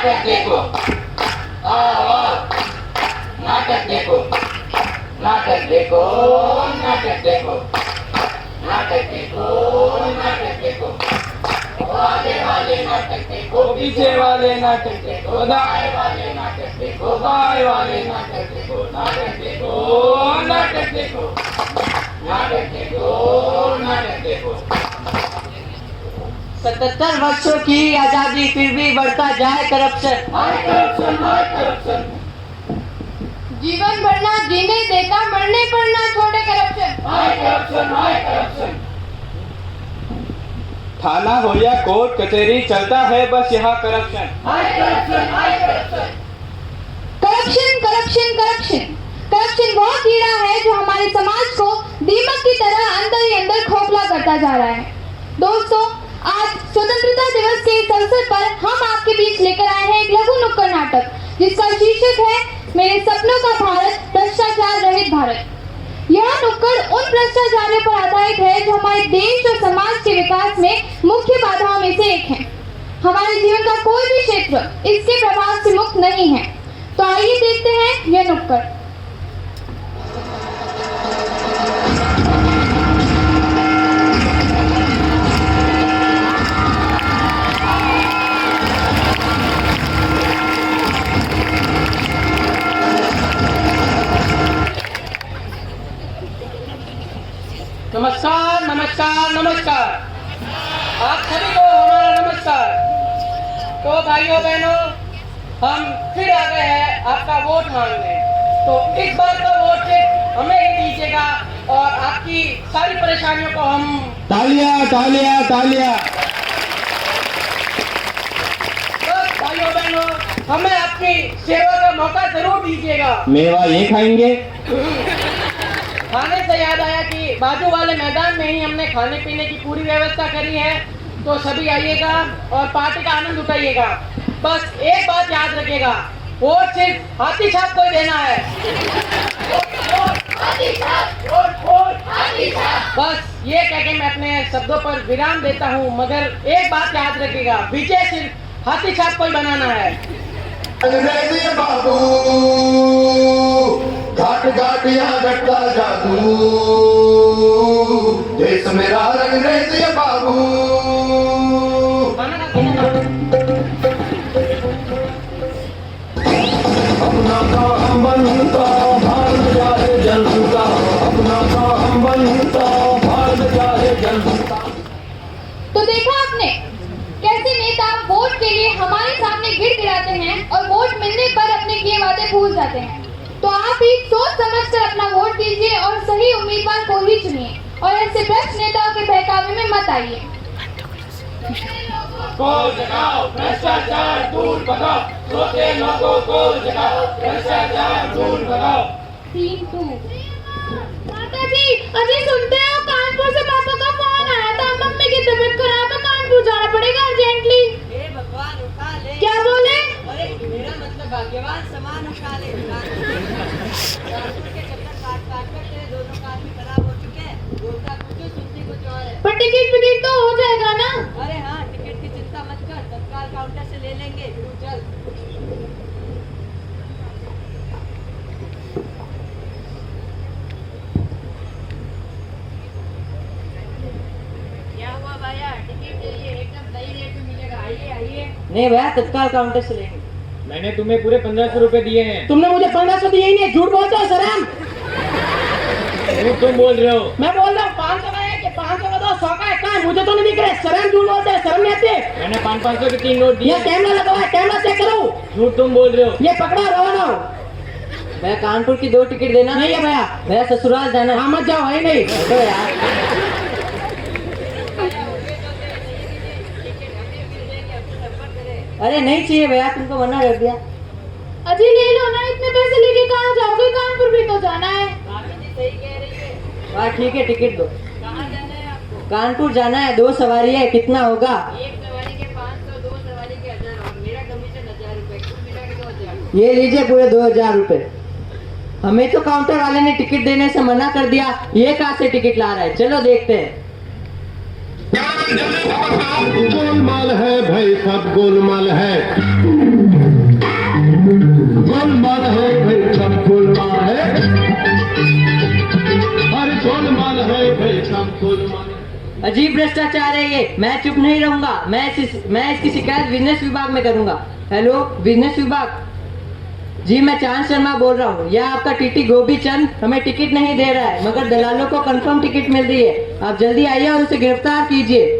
नाटक देखो, आओ नाटक देखो, नाटक देखो, नाटक देखो, नाटक देखो, नाटक देखो, आगे वाले नाटक देखो, पीछे वाले नाटक देखो, दाएं वाले नाटक देखो, बाएं वाले नाटक देखो, नाटक देखो, नाटक देखो, नाटक देखो, नाटक देखो। 77 वर्षों की आजादी फिर भी बढ़ता जाए करप्शन। हाय करप्शन, हाय करप्शन। जीवन भरना जीने देता, मरने पर ना छोड़े करप्शन। हाय करप्शन, हाय करप्शन। थाना हो या कोर्ट कचहरी चलता है बस यहाँ करप्शन। हाय करप्शन, हाय corruption. Corruption corruption corruption corruption वो कीड़ा है जो हमारे समाज को दीमक की तरह अंदर ही अंदर खोखला करता जा रहा है। दोस्तों, आज स्वतंत्रता दिवस के इस अवसर पर हम आपके बीच लेकर आए हैं एक लघु नुक्कड़ नाटक जिसका शीर्षक है मेरे सपनों का भारत, भ्रष्टाचार रहित भारत। यह नुक्कड़ उन भ्रष्टाचारियों पर आधारित है जो हमारे देश और समाज के विकास में मुख्य बाधाओं में से एक है। हमारे जीवन का कोई भी क्षेत्र इसके प्रभाव से मुक्त नहीं है। तो आइए देखते हैं यह नुक्कड़। नमस्कार नमस्कार नमस्कार, आप सभी को हमारा नमस्कार। तो भाइयों बहनों, हम फिर आ गए हैं आपका वोट मांगने। तो इस बार का वोट सिर्फ हमें ही दीजिएगा और आपकी सारी परेशानियों को हम तालियां तालियां तालियां। बस भाइयों बहनों, हमें आपकी सेवा का मौका जरूर दीजिएगा। मेवा ये खाएंगे। खाने से याद आया कि बाजू वाले मैदान में ही हमने खाने पीने की पूरी व्यवस्था करी है, तो सभी आइएगा और पार्टी का आनंद उठाइएगा। बस एक बात याद रखिएगा, वोट सिर्फ हाथी छाप को ही देना है। बस ये कह के मैं अपने शब्दों पर विराम देता हूँ, मगर एक बात याद रखिएगा, विजय सिर्फ हाथी छाप को ही बनाना है। अंग्रेजी बाबू घाट घाट यहाँ घटता जादू, देश मेरा अंग्रेजी बाबू। अपना काम बनता भारत जाए जनता, अपना काम बनता भारत जाए जनता। तो देखा आपने कैसे नेता वोट के लिए हमारे सामने गिड़गिड़ाते हैं और वोट मिलने पर अपने किए वादे भूल जाते हैं। तो आप भी सोच समझकर अपना वोट दीजिए और सही उम्मीदवार को ही चुनिए और ऐसे भ्रष्ट नेताओं के बहकावे में मत आइए। को जगाओ, भ्रष्टाचार दूर भगाओ, सोते लोगों को जगाओ, भ्रष्टाचार दूर भगाओ। 3-2 माता जी, अभी सुनते हो कानपुर से पापा का फोन आया था, मम्मी की तबीयत खराब है, कानपुर जाना पड़ेगा अर्जेंटली। हे भगवान उठा ले। क्या बोले? अरे मेरा मतलब भाग्यवान सामान उठा ले। कानपुर के चक्कर काट काट कर तेरे दोनों कान भी खराब हो चुके हैं। बोलता कुछ सुनती कुछ और है। पर टिकट विकेट तो हो जाएगा ना? अरे हाँ, टिकट की चिंता मत कर, तत्काल काउंटर से ले लेंगे। तू चल। क्या हुआ भैया? टिकट चाहिए, एकदम सही रेट में मिलेगा। आइए आइए। नहीं भैया, तत्काल काउंटर से लेंगे। मैंने तुम्हें पूरे 1500 रुपए दिए हैं। तुमने मुझे 1500 दिए ही नहीं, झूठ बोलते हो सरेम। तुम बोल रहे हो। मैं बोल रहा हूँ 500 का है कि 500 का दो, 100 का है, कहाँ मुझे तो नहीं दिख रहे। सरेम झूठ बोलते हैं, शर्म नहीं आती। मैंने 500 के 3 नोट दिए। ये कैमरा लगा हुआ है, कैमरा चेक करो। झूठ तुम बोल रहे हो। ये पकड़ो, रवाना हो। भैया कानपुर की 2 टिकट देना। नहीं है भैया। भैया ससुराल जाना। हाँ मत जाओ, है नहीं। तो यार अरे नहीं चाहिए भैया, तुमको मना कर दिया। अभी ले लो ना, इतने पैसे लेके कहाँ जाओगे? कानपुर भी तो जाना है। सही कह रही है। हाँ ठीक है, टिकट दो। कहाँ जाना है आपको? कानपुर जाना है, 2 सवारी है, कितना होगा? एक सवारी के 500, 2 सवारी के 1000 और मेरा कमीशन 1000 रुपए, कुल मिला के 2000। ये लीजिए पूरे 2000 रुपए। हमें तो काउंटर वाले ने टिकट देने से मना कर दिया, ये कहाँ से टिकट ला रहा है? चलो देखते हैं। गोलमाल है भाई, सब गोलमाल है। अजीब भ्रष्टाचार है ये, मैं चुप नहीं रहूंगा। मैं इसकी शिकायत बिजनेस विभाग में करूंगा। हेलो बिजनेस विभाग जी, मैं चांद शर्मा बोल रहा हूँ। यह आपका टीटी गोभी चंद हमें टिकट नहीं दे रहा है, मगर दलालों को कंफर्म टिकट मिल रही है। आप जल्दी आइए और उसे गिरफ्तार कीजिए।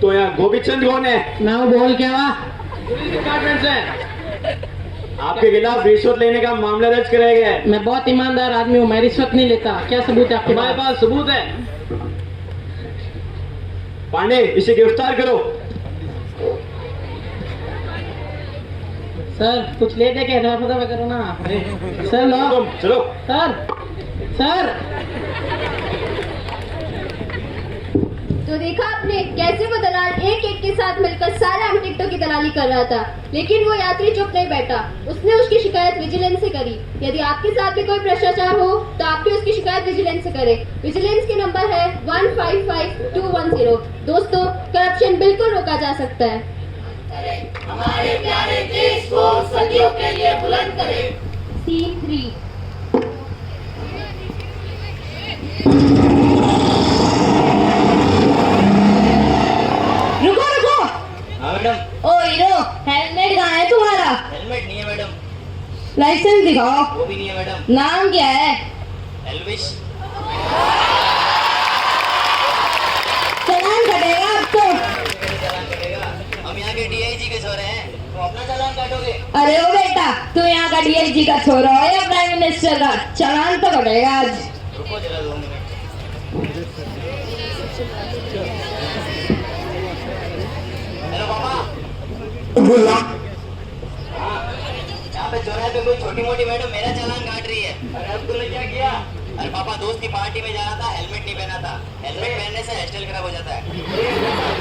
तो यहाँ गोपीचंद कौन है? ना बोल क्या हुआ? पुलिस डिपार्टमेंट से आपके खिलाफ रिश्वत लेने का मामला दर्ज कराया गया है। मैं बहुत ईमानदार आदमी हूँ, मैं रिश्वत नहीं लेता। क्या सबूत है आपके हमारे पास? पास सबूत है। पांडे, इसे गिरफ्तार करो। सर कुछ ले दे के दफा करो ना। सर लो। तुम चलो। सर सर तो देखा आपने कैसे वो दलाल एक एक के साथ मिलकर सारे आम टिकटों की दलाली कर रहा था, लेकिन वो यात्री चुप नहीं बैठा। उसने उसकी शिकायत विजिलेंस से करी। यदि आपके साथ भी कोई भ्रष्टाचार हो तो आप भी उसकी शिकायत विजिलेंस से करें। विजिलेंस के नंबर है 155210। दोस्तों, करप्शन बिल्कुल रोका जा सकता है। हमारे प्यारे देश को सदियों के लिए बुलंद करें। सीन 3। रुको रुको। हाँ मैडम। ओ हीरो, हेलमेट कहाँ है तुम्हारा? हेलमेट नहीं है मैडम। लाइसेंस दिखाओ। वो भी नहीं है मैडम। नाम क्या है? एल्विश। चालान कटेगा अब तो। चालान कटेगा? हम यहाँ के डीआईजी के छोरे हैं, तो अपना चालान काटोगे? अरे ओ बेटा, तू यहाँ का डीआईजी का छोरा है या प्राइम मिनिस्टर का? चालान तो कटेगा आज। रुको जरा 2 मिनट। हेलो पापा। हाँ, यहाँ पे चौराहे पे कोई छोटी मोटी मैडम मेरा चालान काट रही है। अरे अब तूने क्या किया? अरे पापा, दोस्त की पार्टी में जाना था, हेलमेट नहीं पहना था। हेलमेट पहनने से हेयर स्टाइल खराब हो जाता है।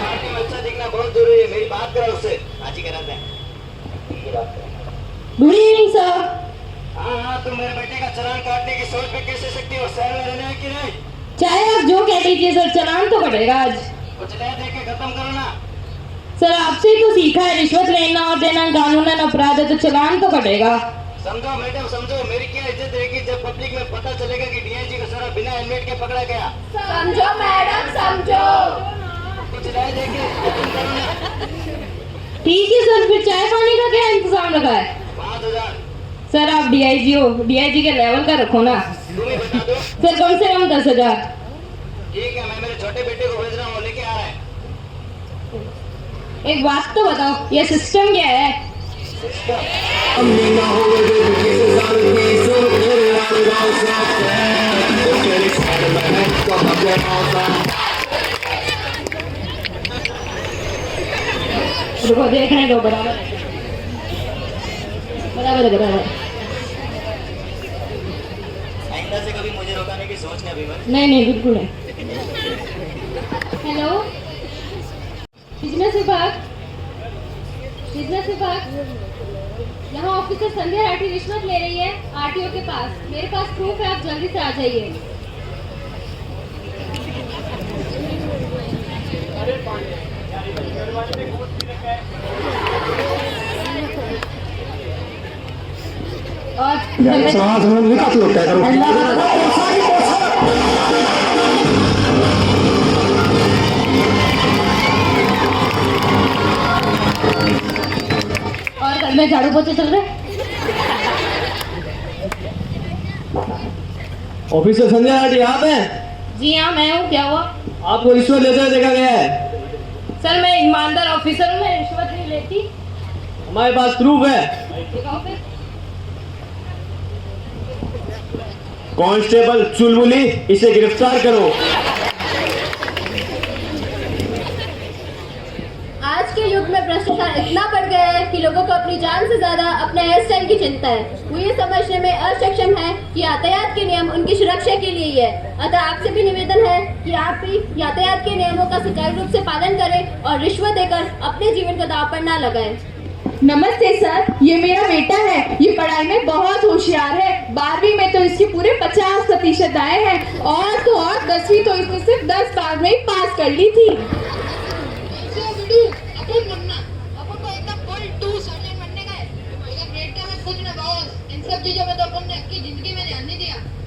पार्टी में अच्छा दिखना बहुत जरूरी है। मेरी बात करा उससे। हाँ जी, कराते हैं। Good evening sir. हाँ, तुम मेरे बेटे का चालान काटने की सोच पे कैसे सकती हो? शहर में रहने की नहीं। चाहे आप जो कह दीजिए सर, चालान तो कटेगा आज। कुछ नया देख के खत्म करो ना। सर आपसे ही तो सीखा है, रिश्वत लेना और देना कानूनन अपराध है, तो चालान तो कटेगा। समझो मैडम, समझो। मेरी क्या इज्जत रहेगी जब पब्लिक में पता चलेगा कि डीआईजी का सारा बिना हेलमेट के पकड़ा गया। समझो मैडम, समझो। कुछ नया देख के खत्म करो ना। ठीक है सर, फिर चाय पानी का क्या इंतजाम रखा है? 5000। सर आप डीआईजी हो, डीआईजी के लेवल का रखो ना। तुम ही बता दो। सर कम से कम 10,000। ठीक है, मैं मेरे छोटे बेटे को भेज रहा हूँ, लेके आ रहा है। एक बात तो बताओ, ये सिस्टम क्या है? रुको देखने दो। बराबर बराबर बराबर। आइंदा से कभी मुझे रोकाने की सोच नहीं अभी मत। नहीं बिल्कुल नहीं। हेलो बिजनेस विभाग। बिजनेस विभाग, यहाँ ऑफिसर संध्या राठी रिश्वत ले रही है आरटीओ के पास। मेरे पास प्रूफ है, आप जल्दी से आ जाइए। और घर में झाड़ू पोछे चल रहे? ऑफिसर संजय राठी आप हैं? जी हाँ मैं हूँ। क्या हुआ? आपको रिश्वत लेते हुए देखा गया है। सर मैं ईमानदार ऑफिसर हूँ, मैं रिश्वत नहीं लेती। हमारे पास प्रूफ है। दिखाओ फिर। कांस्टेबल चुलबुली, इसे गिरफ्तार करो। आज के युग में भ्रष्टाचार इतना बढ़ गया है कि लोगों को अपनी जान से ज्यादा अपने हेयर स्टाइल की चिंता है। वो ये समझने में असक्षम है कि यातायात के नियम उनकी सुरक्षा के लिए ही है। अतः आपसे भी निवेदन है कि आप भी यातायात के नियमों का सुचारू रूप से पालन करें और रिश्वत देकर अपने जीवन को दांव पर न लगाएं। नमस्ते सर, ये मेरा बेटा है। ये पढ़ाई में बहुत होशियार है। 12वीं में तो इसके पूरे 50% आए हैं और तो और 10वीं तो इसने सिर्फ 10 बार में ही पास कर ली थी।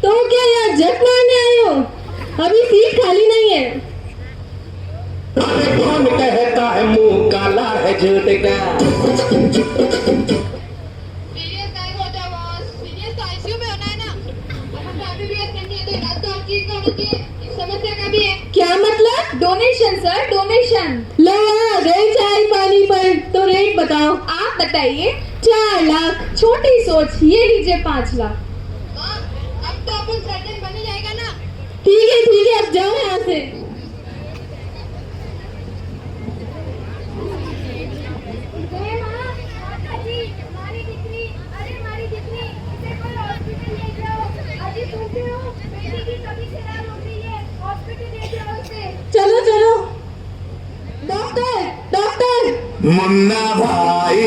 तो क्या यार जट मारने आए हो? अभी सीट खाली नहीं है। अरे कौन कहता है मुंह काला है झूठ का? क्या मतलब? Donation sir, donation. लो आ गए चाय पानी पर, तो रेट बताओ। आप बताइए। 4 लाख। छोटी सोच, ये लीजिए 5 लाख। अब तो अपन सर्जन बन जाएगा ना। ठीक है, अब जाओ यहाँ से। चलो चलो। डॉक्टर मुन्ना भाई,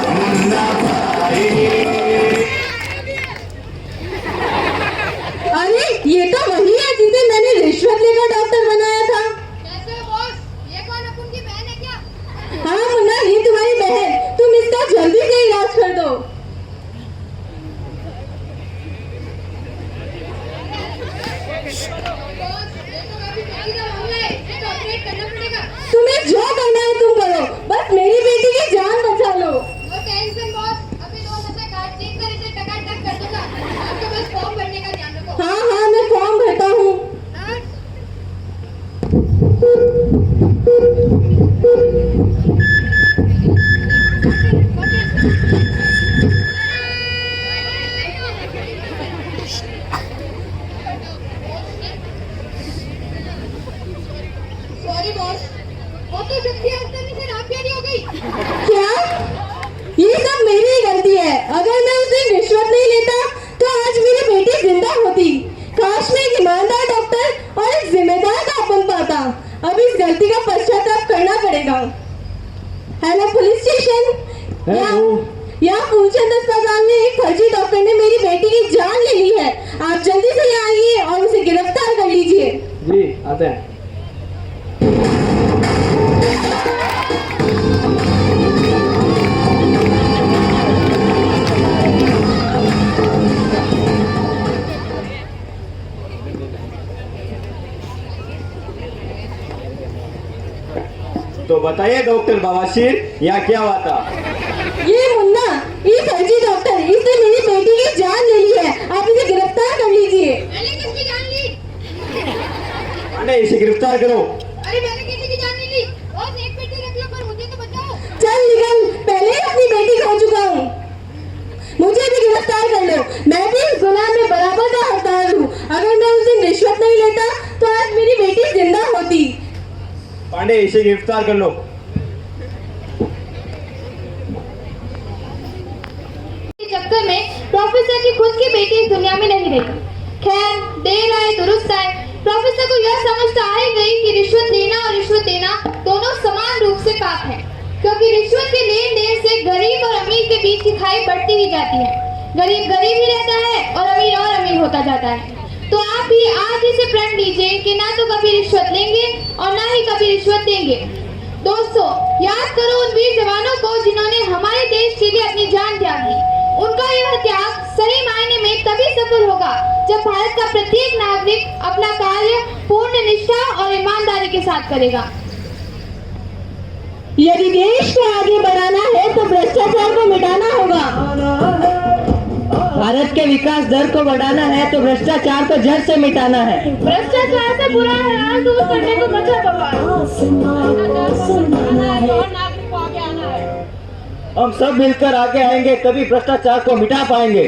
मुन्ना भाई। अरे ये तो वही है जिसे मैंने रिश्वत लेकर डॉक्टर बनाया था। कैसे बॉस? ये कौन अपन की बहन है क्या? हाँ मुन्ना, ये तुम्हारी बहन। तुम इसका जल्दी से इलाज कर दो। तुम्हें जो करना है तुम करो, बस मेरी बेटी की जान बचा लो। नो टेंशन बॉस, अभी 2 से कार्ड चेक कर इसे टकाटक कर दूंगा। आपको बस फॉर्म भरने का ध्यान रखो। हाँ मैं फॉर्म भरता हूँ। सॉरी बॉस, वो तो शक्ति आसमानी से रात प्यारी हो गई। क्या? ये सब मेरी ही गलती है। अगर मैं उस दिन रिश्वत नहीं लेता तो आज मेरी बेटी जिंदा होती। काश मैं एक ईमानदार डॉक्टर और एक जिम्मेदार का बन पाता। अब इस गलती का पश्चाताप करना पड़ेगा। Hello police station. यहाँ फूलचंद अस्पताल में एक फर्जी डॉक्टर ने मेरी बेटी की जान ले ली है। आप जल्दी से यहाँ आइए और उसे गिरफ्तार कर लीजिए। जी आते हैं। तो बताइए डॉक्टर बवासीर, यहाँ क्या हुआ था? ये मुन्ना, ये फर्जी डॉक्टर, इसने मेरी बेटी की जान ले ली है। आप इसे गिरफ्तार कर लीजिए। मैंने किसकी जान ली? अरे इसे गिरफ्तार करो। अरे मैंने किसी की जान नहीं ली। बॉस एक पेटी रख लो पर मुझे तो बचाओ। चल निकल, पहले ही अपनी बेटी खो चुका हूँ। मुझे भी गिरफ्तार कर लो। मैं भी इस गुनाह में बराबर का हकदार हूँ। अगर मैं उस दिन रिश्वत नहीं लेता तो आज मेरी बेटी जिंदा होती। पांडे इसे गिरफ्तार कर लो। चक्कर में प्रोफेसर की खुद की बेटी इस दुनिया में नहीं रही। खैर, देर आए दुरुस्त आए। प्रोफेसर को यह समझ तो आ ही गई कि रिश्वत लेना और रिश्वत देना दोनों समान रूप से पाप है, क्योंकि रिश्वत के लेन देन से गरीब और अमीर के बीच की खाई बढ़ती ही जाती है। गरीब गरीब ही रहता है और अमीर होता जाता है। तो आप भी आज इसे प्रण लीजिए कि ना तो कभी रिश्वत लेंगे और ना ही कभी रिश्वत देंगे। दोस्तों, याद करो उन वीर जवानों को जिन्होंने हमारे देश के लिए अपनी जान त्यागी। उनका यह त्याग सही मायने में तभी सफल होगा जब भारत का प्रत्येक नागरिक अपना कार्य पूर्ण निष्ठा और ईमानदारी के साथ करेगा। यदि देश को आगे बढ़ाना है तो भ्रष्टाचार को मिटाना होगा। भारत के विकास दर को बढ़ाना है तो भ्रष्टाचार को जड़ से मिटाना है। भ्रष्टाचार से बुरा हाल दूर करने को बचा हम सब मिलकर आगे आएंगे तभी भ्रष्टाचार को मिटा पाएंगे।